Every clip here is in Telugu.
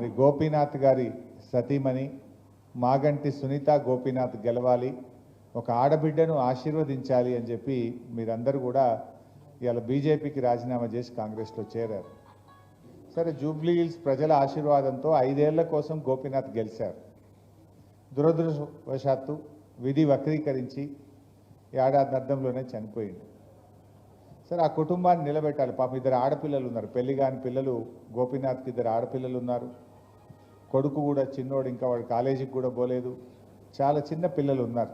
మరి గోపీనాథ్ గారి సతీమణి మాగంటి సునీత గోపీనాథ్ గెలవాలి, ఒక ఆడబిడ్డను ఆశీర్వదించాలి అని చెప్పి మీరందరూ కూడా ఇవాళ బీజేపీకి రాజీనామా చేసి కాంగ్రెస్లో చేరారు. సరే, జూబ్లీ హిల్స్ ప్రజల ఆశీర్వాదంతో 5 ఏళ్ల కోసం గోపీనాథ్ గెలిచారు. దురదృష్టవశాత్తు విధి వక్రీకరించి ఏడాది అర్థంలోనే చనిపోయింది. సరే, ఆ కుటుంబాన్ని నిలబెట్టాలి. పాపం 2 ఆడపిల్లలు ఉన్నారు, పెళ్లి కాని పిల్లలు. గోపీనాథ్కి 2 ఆడపిల్లలు ఉన్నారు. కొడుకు కూడా చిన్నోడు, ఇంకా వాడు కాలేజీకి కూడా పోలేదు. చాలా చిన్న పిల్లలు ఉన్నారు.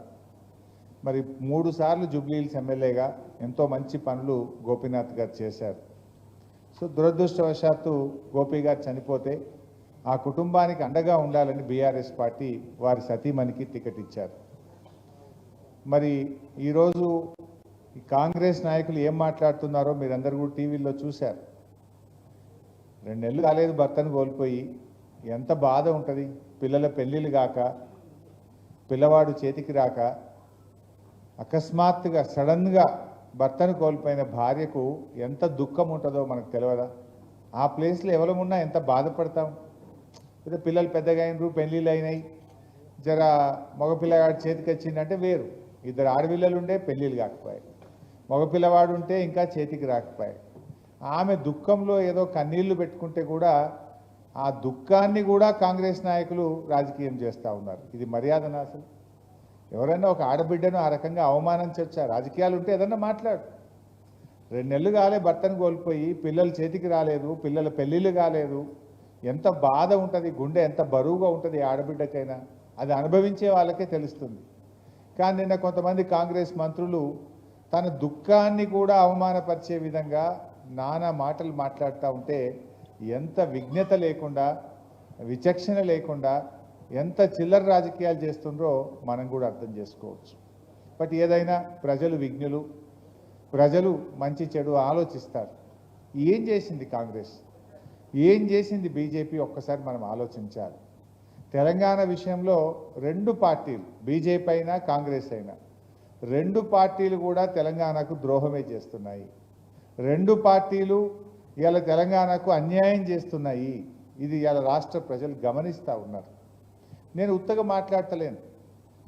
మరి 3 సార్లు జూబ్లీ హిల్స్ ఎమ్మెల్యేగా ఎంతో మంచి పనులు గోపీనాథ్ గారు చేశారు. సో దురదృష్టవశాత్తు గోపి గారు చనిపోతే ఆ కుటుంబానికి అండగా ఉండాలని బీఆర్ఎస్ పార్టీ వారి సతీమణికి టికెట్ ఇచ్చారు. మరి ఈరోజు ఈ కాంగ్రెస్ నాయకులు ఏం మాట్లాడుతున్నారో మీరందరూ కూడా టీవీలో చూశారు. 2 నెలలు కాలేదు భర్తను కోల్పోయి, ఎంత బాధ ఉంటుంది. పిల్లల పెళ్ళిళ్ళు కాక, పిల్లవాడు చేతికి రాక, అకస్మాత్తుగా సడన్గా భర్తను కోల్పోయిన భార్యకు ఎంత దుఃఖం ఉంటుందో మనకు తెలియదా? ఆ ప్లేస్లో ఎవరమున్నా ఎంత బాధపడతాం. లేదా పిల్లలు పెద్దగా అయినరు, పెళ్ళిళ్ళు అయినాయి, జర మగపిల్లవాడు చేతికి వచ్చిందంటే వేరు. 2 ఆడపిల్లలు ఉంటే పెళ్ళిళ్ళు కాకపోయాయి, మగపిల్లవాడు ఉంటే ఇంకా చేతికి రాకపోయాయి. ఆమె దుఃఖంలో ఏదో కన్నీళ్లు పెట్టుకుంటే కూడా ఆ దుఃఖాన్ని కూడా కాంగ్రెస్ నాయకులు రాజకీయం చేస్తూ ఉన్నారు. ఇది మర్యాదనా? అసలు ఎవరైనా ఒక ఆడబిడ్డను ఆ రకంగా అవమానించవచ్చా? రాజకీయాలు ఉంటే ఏదన్నా మాట్లాడు. 2 నెలలు కాలే భర్తను కోల్పోయి, పిల్లలు చేతికి రాలేదు, పిల్లల పెళ్ళిళ్ళు కాలేదు, ఎంత బాధ ఉంటుంది, గుండె ఎంత బరువుగా ఉంటుంది ఆడబిడ్డకైనా. అది అనుభవించే వాళ్ళకే తెలుస్తుంది. కానీ నిన్న కొంతమంది కాంగ్రెస్ మంత్రులు తన దుఃఖాన్ని కూడా అవమానపరిచే విధంగా నానా మాటలు మాట్లాడుతూ ఉంటే ఎంత విజ్ఞత లేకుండా, విచక్షణ లేకుండా, ఎంత చిల్లర రాజకీయాలు చేస్తుండ్రో మనం కూడా అర్థం చేసుకోవచ్చు. బట్ ఏదైనా ప్రజలు విజ్ఞులు, ప్రజలు మంచి చెడు ఆలోచిస్తారు. ఏం చేసింది కాంగ్రెస్, ఏం చేసింది బీజేపీ, ఒక్కసారి మనం ఆలోచించాలి. తెలంగాణ విషయంలో 2 పార్టీలు, బీజేపీ అయినా కాంగ్రెస్ అయినా, 2 పార్టీలు కూడా తెలంగాణకు ద్రోహమే చేస్తున్నాయి. 2 పార్టీలు ఇవాళ తెలంగాణకు అన్యాయం చేస్తున్నాయి. ఇది ఇవాళ రాష్ట్ర ప్రజలు గమనిస్తూ ఉన్నారు. నేను ఉత్తగా మాట్లాడతలేను.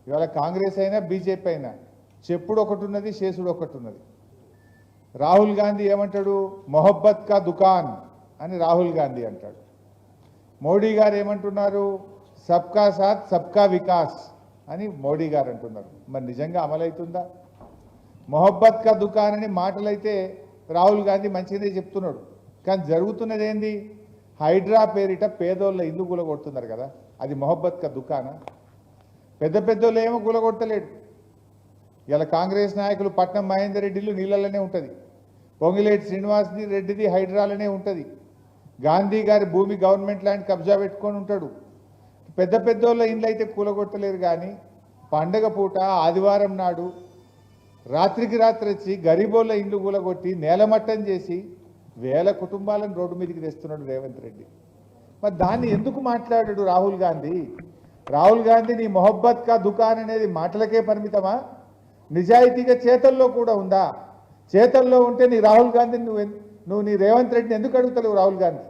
ఇవాళ కాంగ్రెస్ అయినా బీజేపీ అయినా చెప్పుడు ఒకటి ఉన్నది, చేసుడు ఒకటి ఉన్నది. రాహుల్ గాంధీ ఏమంటాడు? మొహబ్బత్ కా దుకాన్ అని రాహుల్ గాంధీ అంటాడు. మోడీ గారు ఏమంటున్నారు? సబ్కా సాత్ సబ్కా వికాస్ అని మోడీ గారు అంటున్నారు. మరి నిజంగా అమలవుతుందా? మొహబ్బత్ కా దుకాన్ అని మాటలైతే రాహుల్ గాంధీ మంచిగానే చెప్తున్నాడు, కానీ జరుగుతున్నది ఏంది? హైడ్రా పేరిట పేదోళ్ళ ఇల్లు గులగొడుతున్నారు కదా, అది మొహబ్బత్ కా దుకానా? పెద్ద పెద్దోళ్ళు ఏమో గులగొట్టలేడు. ఇలా కాంగ్రెస్ నాయకులు పట్నం మహేందర్ రెడ్డి ఇల్లు నీళ్ళలోనే ఉంటుంది, పొంగిలేటి శ్రీనివాస్ రెడ్డిది హైడ్రాలోనే ఉంటుంది, గాంధీ గారి భూమి గవర్నమెంట్ ల్యాండ్ కబ్జా పెట్టుకొని ఉంటాడు. పెద్ద పెద్దోళ్ళ ఇండ్లు అయితే కూలగొట్టలేరు. కానీ పండగ పూట ఆదివారం నాడు రాత్రికి రాత్రి వచ్చి గరీబోళ్ళ ఇండ్లు కూలగొట్టి నేలమట్టం చేసి వేల కుటుంబాలను రోడ్డు మీదకి తెస్తున్నాడు రేవంత్ రెడ్డి. మరి దాన్ని ఎందుకు మాట్లాడాడు రాహుల్ గాంధీ? రాహుల్ గాంధీ నీ మొహబ్బత్ కా దుకాన్ అనేది మాటలకే పరిమితమా? నిజాయితీగా చేతల్లో కూడా ఉందా? చేతల్లో ఉంటే నీ రాహుల్ గాంధీ నువ్వు నీ రేవంత్ రెడ్డిని ఎందుకు అడుగుతలేవు? రాహుల్ గాంధీ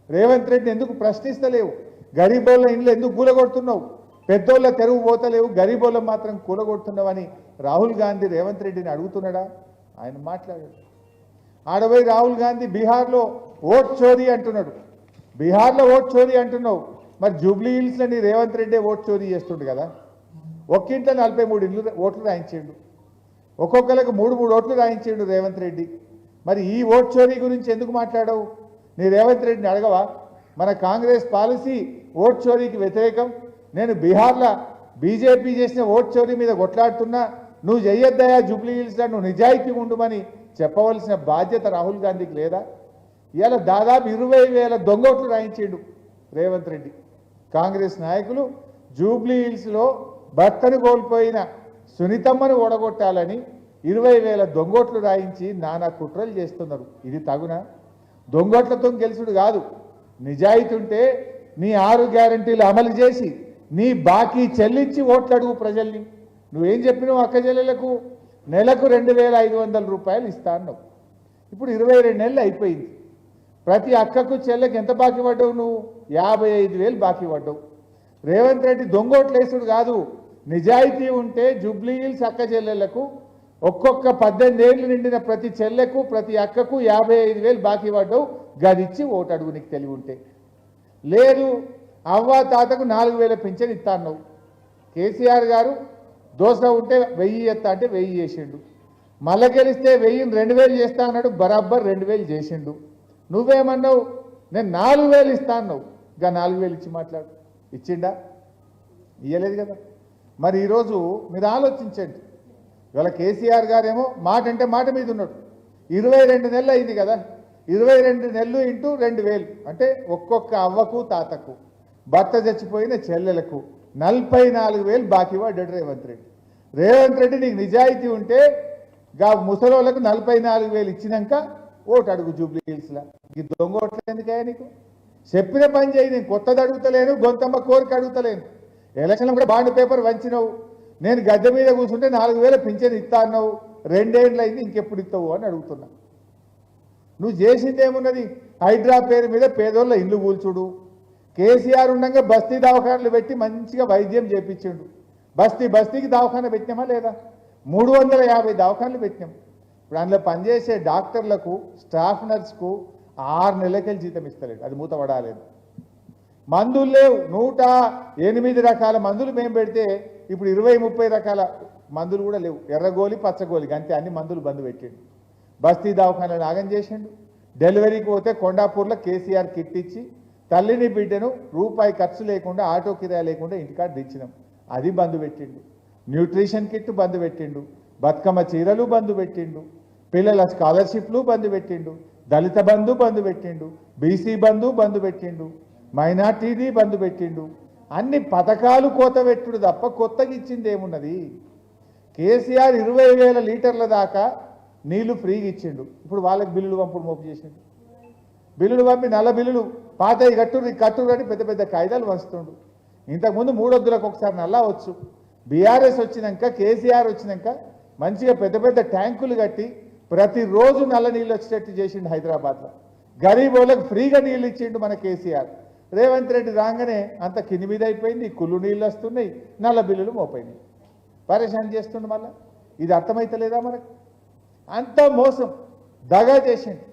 రేవంత్ రెడ్డిని ఎందుకు ప్రశ్నిస్తలేవు? గరీబోళ్ళ ఇండ్లు ఎందుకు కూలగొడుతున్నావు? పెద్దోళ్ళ తెరువు పోతలేవు, గరీబోళ్ళ మాత్రం కూలగొడుతున్నావని రాహుల్ గాంధీ రేవంత్ రెడ్డిని అడుగుతున్నాడా? ఆయన మాట్లాడాడు. ఆడపోయి రాహుల్ గాంధీ బీహార్లో ఓట్ చోరీ అంటున్నాడు. బీహార్లో ఓట్ చోరీ అంటున్నావు, మరి జూబ్లీ హిల్స్లో నీ రేవంత్ రెడ్డి ఓట్ చోరీ చేస్తుండు కదా. ఒక్కింట్లో 43 ఓట్లు రాయించిండు, ఒక్కొక్కరికి 3 ఓట్లు రాయించిండు రేవంత్ రెడ్డి. మరి ఈ ఓట్ చోరీ గురించి ఎందుకు మాట్లాడవు? నీ రేవంత్ రెడ్డిని అడగవా? మన కాంగ్రెస్ పాలసీ ఓట్ చోరీకి వ్యతిరేకం. నేను బీహార్లో బీజేపీ చేసిన ఓట్ చోరీ మీద కొట్లాడుతున్నా, నువ్వు చెయ్యొద్దయా జూబ్లీ హిల్స్లో, నువ్వు నిజాయితీగా ఉండమని చెప్పవలసిన బాధ్యత రాహుల్ గాంధీకి లేదా? ఇలా దాదాపు 20,000 దొంగ ఓట్లు రాయించిండు రేవంత్ రెడ్డి. కాంగ్రెస్ నాయకులు జూబ్లీ హిల్స్లో భర్తను కోల్పోయిన సునీతమ్మను ఓడగొట్టాలని 20,000 దొంగోట్లు రాయించి నానా కుట్రలు చేస్తున్నారు. ఇది తగునా? దొంగోట్లతో గెలుచుడు కాదు. నిజాయితీ ఉంటే నీ 6 గ్యారంటీలు అమలు చేసి నీ బాకీ చెల్లించి ఓట్లు అడుగు ప్రజల్ని. నువ్వేం చెప్పినావు? అక్క చెల్లెలకు నెలకు 2,500 రూపాయలు ఇస్తా అన్నావు. ఇప్పుడు 22 నెలలు అయిపోయింది. ప్రతి అక్కకు చెల్లెకి ఎంత బాకీ పడ్డావు నువ్వు? 55,000 బాకీ పడ్డావు. రేవంత్ రెడ్డి దొంగోట్లేసుడు కాదు, నిజాయితీ ఉంటే జూబ్లీ హిల్స్ అక్క చెల్లెళ్లకు ఒక్కొక్క 18 ఏళ్ళు నిండిన ప్రతి చెల్లెకు ప్రతి అక్కకు 55,000 బాకీ పడ్డావు. గదిచ్చి ఓటు అడుగు నీకు తెలివి ఉంటే. లేదు అవ్వ తాతకు 4,000 పింఛన్ ఇస్తా అన్నావు. కేసీఆర్ గారు దోశ ఉంటే 1000 ఎత్తా అంటే 1000 చేసిండు. మళ్ళా గెలిస్తే 1000 2,000 చేస్తా అన్నాడు, బరాబర్ 2,000 చేసిండు. నువ్వేమన్నావు? నేను 4,000 ఇస్తా అన్నావు. ఇంకా 4,000 ఇచ్చి మాట్లాడు. ఇచ్చిండా? ఇయ్యలేదు కదా. మరి ఈరోజు మీరు ఆలోచించండి. ఇవాళ కేసీఆర్ గారేమో మాట అంటే మాట మీద ఉన్నాడు. 22 నెలలు అయింది కదా, 22 నెలలు ఇంటూ 2,000 అంటే ఒక్కొక్క అవ్వకు తాతకు భర్త చచ్చిపోయిన చెల్లెలకు 44,000 బాకీ పడ్డాడు రేవంత్ రెడ్డి. రేవంత్ రెడ్డి నీకు నిజాయితీ ఉంటే గా ముసలోళ్ళకు 44,000 ఇచ్చినాక ఓటు అడుగు జూబ్లీ హిల్స్లో. ఈ దొంగ ఓట్లు ఎందుకయ్యా నీకు? చెప్పిన పని చేయి. నేను కొత్తది అడుగుతలేను, గొంతమ్మ కోరిక అడుగుతలేను. ఎలక్షన్లో కూడా బాండ్ పేపర్ వంచినావు. నేను గద్దె మీద కూర్చుంటే 4,000 పింఛన్ ఇస్తా అన్నావు. 2 ఏళ్ళు అయింది, ఇంకెప్పుడు ఇస్తావు అని అడుగుతున్నా. నువ్వు చేసింది ఏమున్నది? హైడ్రా పేరు మీద పేదోళ్ళ ఇల్లు కూల్చుడు. కేసీఆర్ ఉండగా బస్తీ దవాఖానలు పెట్టి మంచిగా వైద్యం చేపించిండు. బస్తీకి దవాఖాన పెట్టినామా లేదా? 350 దవాఖానలు పెట్టినాం. ఇప్పుడు అందులో పనిచేసే డాక్టర్లకు స్టాఫ్ నర్స్కు 6 నెలలకెళ్ళి జీతం ఇస్తలేదు. అది మూతపడాలేదు. మందులు లేవు. 108 రకాల మందులు మేము పెడితే ఇప్పుడు 20-30 రకాల మందులు కూడా లేవు. ఎర్రగోలి పచ్చగోలి అంతే, అన్ని మందులు బంద్ పెట్టిండు. బస్తీ దవాఖానలు నాగం చేసిండు. డెలివరీకి పోతే కొండాపూర్లో కేసీఆర్ కిట్ ఇచ్చి తల్లిని బిడ్డను రూపాయి ఖర్చు లేకుండా ఆటో కిరాయి లేకుండా ఇంటికాడ తెచ్చినాం. అది బంద్ పెట్టిండు. న్యూట్రిషన్ కిట్ బంద్ పెట్టిండు. బతుకమ్మ చీరలు బంద్ పెట్టిండు. పిల్లల స్కాలర్షిప్లు బంద్ పెట్టిండు. దళిత బంధు బంద్ పెట్టిండు. బీసీ బంధు బంద్ పెట్టిండు. మైనార్టీది బంద్ పెట్టిండు. అన్ని పథకాలు కోత పెట్టుడు తప్ప కొత్తగా ఇచ్చింది ఏమున్నది? కేసీఆర్ 20,000 లీటర్ల దాకా నీళ్లు ఫ్రీగా ఇచ్చిండు. ఇప్పుడు వాళ్ళకి బిల్లులు పంపుడు మోపు చేసిండు. బిల్లులు పంపి నల్ల బిల్లులు పాతయి కట్టురు అని పెద్ద పెద్ద కాయిదాలు వంచుతుండు. ఇంతకుముందు 3 వద్దులకు ఒకసారి నల్లా వచ్చు. బీఆర్ఎస్ వచ్చినాక కేసీఆర్ వచ్చినాక మంచిగా పెద్ద పెద్ద ట్యాంకులు కట్టి ప్రతిరోజు నల్ల నీళ్ళు వచ్చేటట్టు చేసిండు హైదరాబాద్లో. గరీబ్ వాళ్ళకి ఫ్రీగా నీళ్ళు ఇచ్చిండు మన కేసీఆర్. రేవంత్ రెడ్డి రాగానే అంత కింది మీద అయిపోయింది. కుళ్ళు నీళ్ళు వస్తున్నాయి, నల్ల బిల్లులు మోపోయినాయి. పరేషాన్ చేస్తుండు. మళ్ళీ ఇది అర్థమైతలేదా మనకు? అంత మోసం దగా చేసిండు.